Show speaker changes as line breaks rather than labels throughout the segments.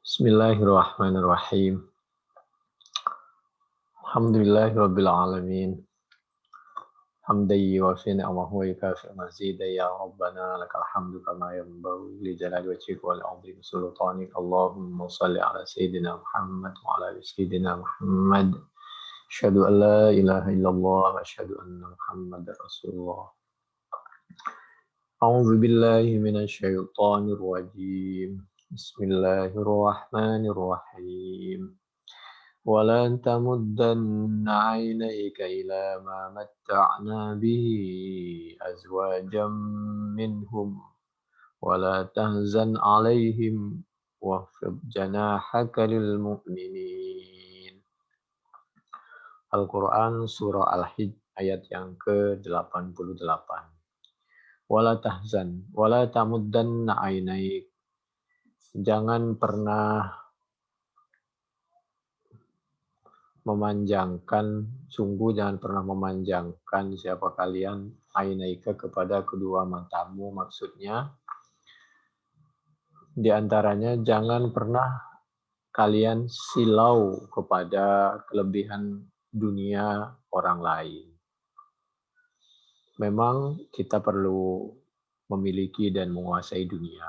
Bismillahirrahmanirrahim. Alhamdulillahirabbil alamin. Hamdan yuwafi ni'amahu wa yukafi mazidah ya rabbana lakal hamdu kama yanbaghi li jalali wajhika wal 'azimi sultanik. Allahumma shalli ala sayyidina Muhammad wa ala ali sayyidina Muhammad. Asyhadu an la ilaha illallah wa asyhadu anna Muhammadar Rasulullah. A'udzu billahi minasy syaithanir rajim. Bismillahirrahmanirrahim. ولا تمدن عينيك إلى ما متعنا به أزواجا منهم ولا تهزن عليهم واخفض جناحك للمؤمنين. Al-Quran Surah Al-Hijj ayat yang ke-88. Wala tahzan, wala tamuddanna ainaik. Jangan pernah memanjangkan, sungguh jangan pernah memanjangkan siapa kalian ainaika kepada kedua matamu, maksudnya di antaranya jangan pernah kalian silau kepada kelebihan dunia orang lain. Memang kita perlu memiliki dan menguasai dunia,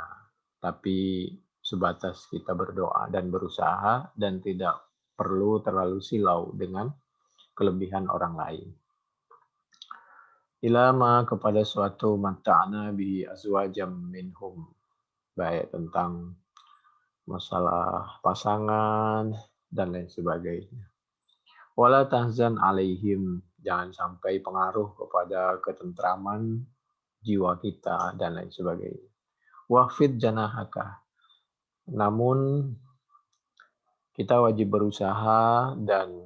tapi sebatas kita berdoa dan berusaha dan tidak perlu terlalu silau dengan kelebihan orang lain. Ilama kepada suatu mata'na bi azwajam minhum, baik tentang masalah pasangan dan lain sebagainya. Wala tahzan alaihim, jangan sampai pengaruh kepada ketentraman jiwa kita dan lain sebagainya. Wahfid janahaka, namun kita wajib berusaha dan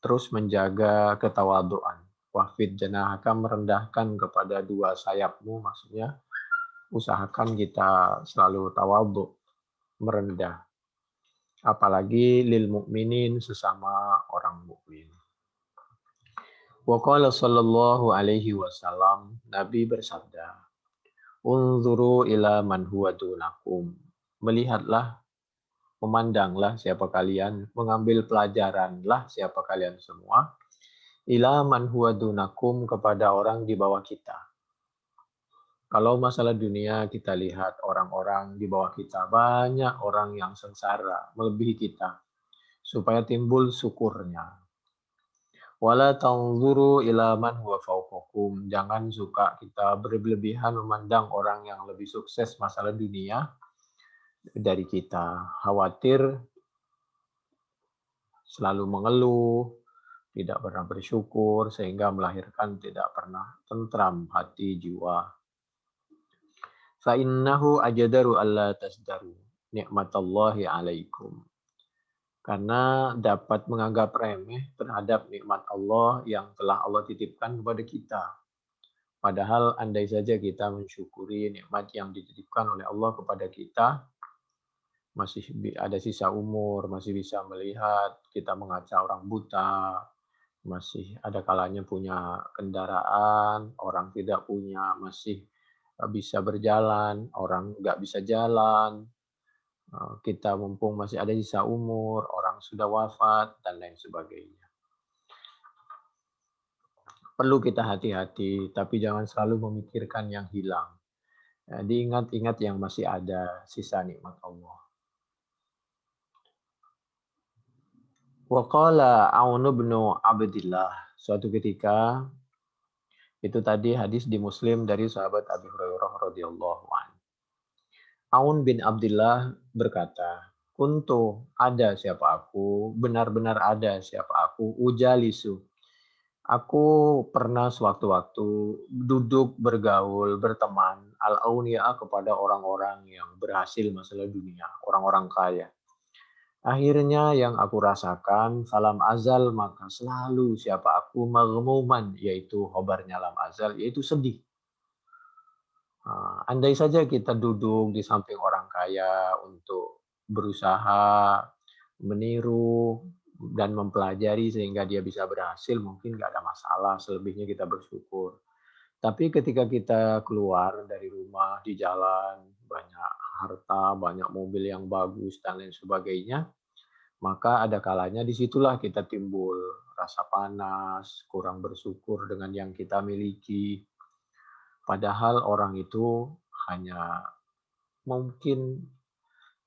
terus menjaga ketawaduan. Wahfid janahaka, merendahkan kepada dua sayapmu, maksudnya usahakan kita selalu tawadhu, merendah. Apalagi lil mukminin, sesama orang mukmin. Wa qala sallallahu alaihi wasallam, Nabi bersabda, unzuru ila man huwa dunakum. Melihatlah, memandanglah siapa kalian, mengambil pelajaranlah siapa kalian semua, ila man huwa dunakum, kepada orang di bawah kita. Kalau masalah dunia kita lihat orang-orang di bawah kita, banyak orang yang sengsara melebihi kita, supaya timbul syukurnya. Wala tanzuru ila man huwa fawqakum, jangan suka kita berlebihan memandang orang yang lebih sukses masalah dunia dari kita, khawatir, selalu mengeluh, tidak pernah bersyukur, sehingga melahirkan tidak pernah tentram hati jiwa. Fa innahu ajdaru alla tasdaru nikmatallahi alaikum. Karena dapat menganggap remeh terhadap nikmat Allah yang telah Allah titipkan kepada kita. Padahal andai saja kita mensyukuri nikmat yang dititipkan oleh Allah kepada kita, masih ada sisa umur, masih bisa melihat, kita mengaca orang buta, masih ada kalanya punya kendaraan, orang tidak punya, masih bisa berjalan, orang nggak bisa jalan, kita mumpung masih ada sisa umur, orang sudah wafat, dan lain sebagainya. Perlu kita hati-hati, tapi jangan selalu memikirkan yang hilang. Diingat-ingat yang masih ada sisa nikmat Allah. Wa qala Aun bin Abdillah, suatu ketika, itu tadi hadis di Muslim dari sahabat Abi Hurairah radhiyallahu anhu. Aun bin Abdillah berkata, kuntu, ada siapa aku, benar-benar ada siapa aku, ujalisu. Aku pernah sewaktu-waktu duduk, bergaul, berteman, al-awniya, kepada orang-orang yang berhasil masalah dunia, orang-orang kaya. Akhirnya yang aku rasakan, falam azal, maka selalu siapa aku, maghmuman, yaitu khobarnya lam azal, yaitu sedih. Andai saja kita duduk di samping orang kaya untuk berusaha meniru dan mempelajari sehingga dia bisa berhasil, mungkin nggak ada masalah, selebihnya kita bersyukur. Tapi ketika kita keluar dari rumah, di jalan, banyak harta, banyak mobil yang bagus, dan lain sebagainya, maka ada kalanya disitulah kita timbul rasa panas, kurang bersyukur dengan yang kita miliki. Padahal orang itu hanya mungkin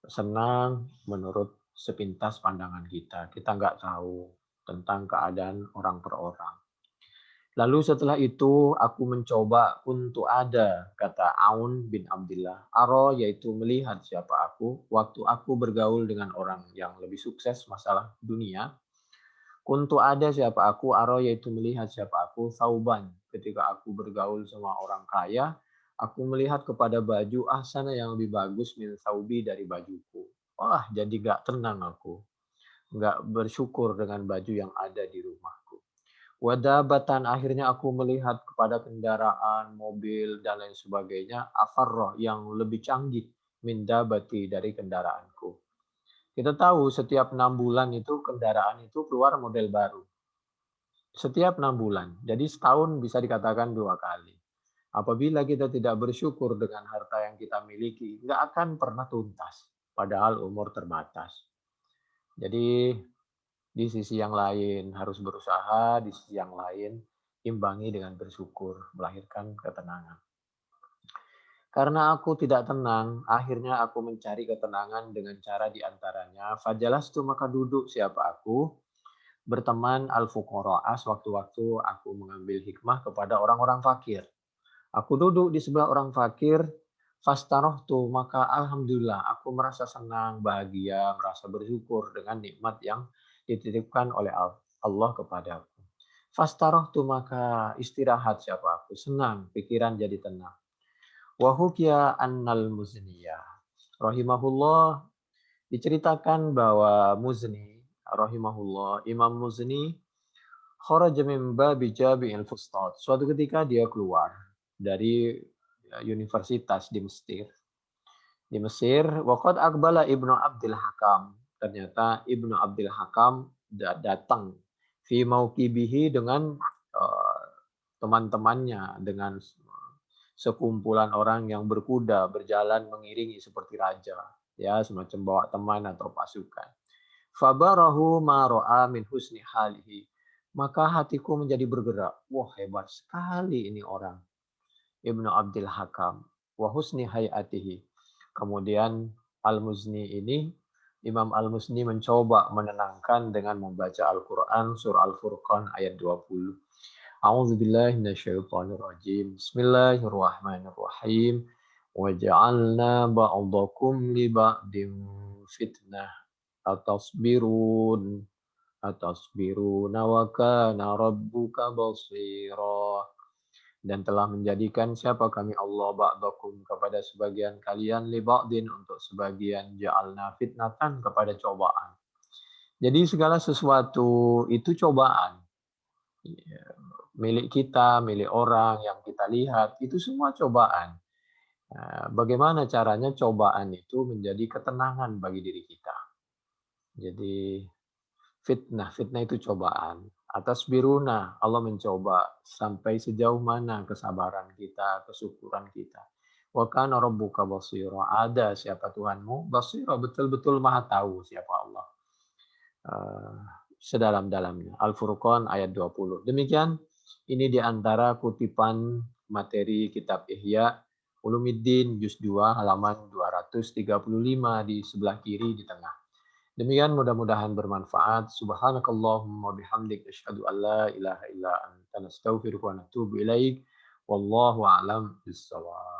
senang menurut sepintas pandangan kita. Kita nggak tahu tentang keadaan orang per orang. Lalu setelah itu aku mencoba untuk ada, kata Aun bin Abdillah. Aro yaitu melihat siapa aku, waktu aku bergaul dengan orang yang lebih sukses masalah dunia. Kuntu ada siapa aku, aro yaitu melihat siapa aku, sauban. Ketika aku bergaul sama orang kaya, aku melihat kepada baju ahsana yang lebih bagus min saubi dari bajuku. Wah, jadi gak tenang aku. Gak bersyukur dengan baju yang ada di rumahku. Wadabatan akhirnya aku melihat kepada kendaraan, mobil, dan lain sebagainya. Afarroh yang lebih canggih min dabati dari kendaraanku. Kita tahu setiap 6 bulan itu kendaraan itu keluar model baru. Setiap 6 bulan. Jadi setahun bisa dikatakan 2 kali. Apabila kita tidak bersyukur dengan harta yang kita miliki, nggak akan pernah tuntas. Padahal umur terbatas. Jadi di sisi yang lain harus berusaha, di sisi yang lain imbangi dengan bersyukur, melahirkan ketenangan. Karena aku tidak tenang, akhirnya aku mencari ketenangan dengan cara diantaranya. Fajalastu maka duduk siapa aku, berteman al-fuqara'ah sewaktu-waktu aku mengambil hikmah kepada orang-orang fakir. Aku duduk di sebelah orang fakir, fastarohtu maka alhamdulillah aku merasa senang, bahagia, merasa bersyukur dengan nikmat yang dititipkan oleh Allah kepadaku. Fastarohtu maka istirahat siapa aku, senang, pikiran jadi tenang. Wahukia annal muzniyah. Rahimahullah diceritakan bahwa Muzni, rahimahullah, Imam Muzni, kharaja min babi Jabi'il Fustat. Suatu ketika dia keluar dari universitas di Mesir. Di Mesir, waqad aqbala Ibnu Abdul Hakam. Ternyata Ibnu Abdul Hakam datang fi mauqibihi dengan teman-temannya, dengan sekumpulan orang yang berkuda berjalan mengiringi seperti raja, ya semacam bawa teman atau pasukan. Fabarahu ma ra'a min husni halihi. Maka hatiku menjadi bergerak. Wah, hebat sekali ini orang. Ibnu Abdul Hakam. Wa husni hayatihi. Kemudian Al-Muzni ini, Imam Al-Muzni mencoba menenangkan dengan membaca Al-Quran surah Al-Furqan ayat 20. A'udzu billahi minasyaitonir rajim. Bismillahirrahmanirrahim. Wa ja'alna ba'dakum li ba'din fitnah atasbirun wa kana rabbuka basira. Dan telah menjadikan siapa kami Allah ba'dakum kepada sebagian kalian li ba'din untuk sebagian ja'alna fitnatan kepada cobaan. Jadi segala sesuatu itu cobaan. Milik kita, milik orang yang kita lihat, itu semua cobaan. Bagaimana caranya cobaan itu menjadi ketenangan bagi diri kita. Jadi fitnah itu cobaan. Atas biruna, Allah mencoba sampai sejauh mana kesabaran kita, kesyukuran kita. Wa kana rabbuka basira. Ada siapa Tuhanmu? Basira, betul-betul maha tahu siapa Allah. Sedalam-dalamnya. Al-Furqan ayat 20. Demikian. Ini diantara kutipan materi kitab Ihya Ulumuddin juz 2 halaman 235 di sebelah kiri di tengah. Demikian mudah-mudahan bermanfaat. Subhanakallahumma bihamdik asyhadu an la ilaha illa anta nastaghfiruka wa natubu ilaik. Wallahu a'lam bissawab.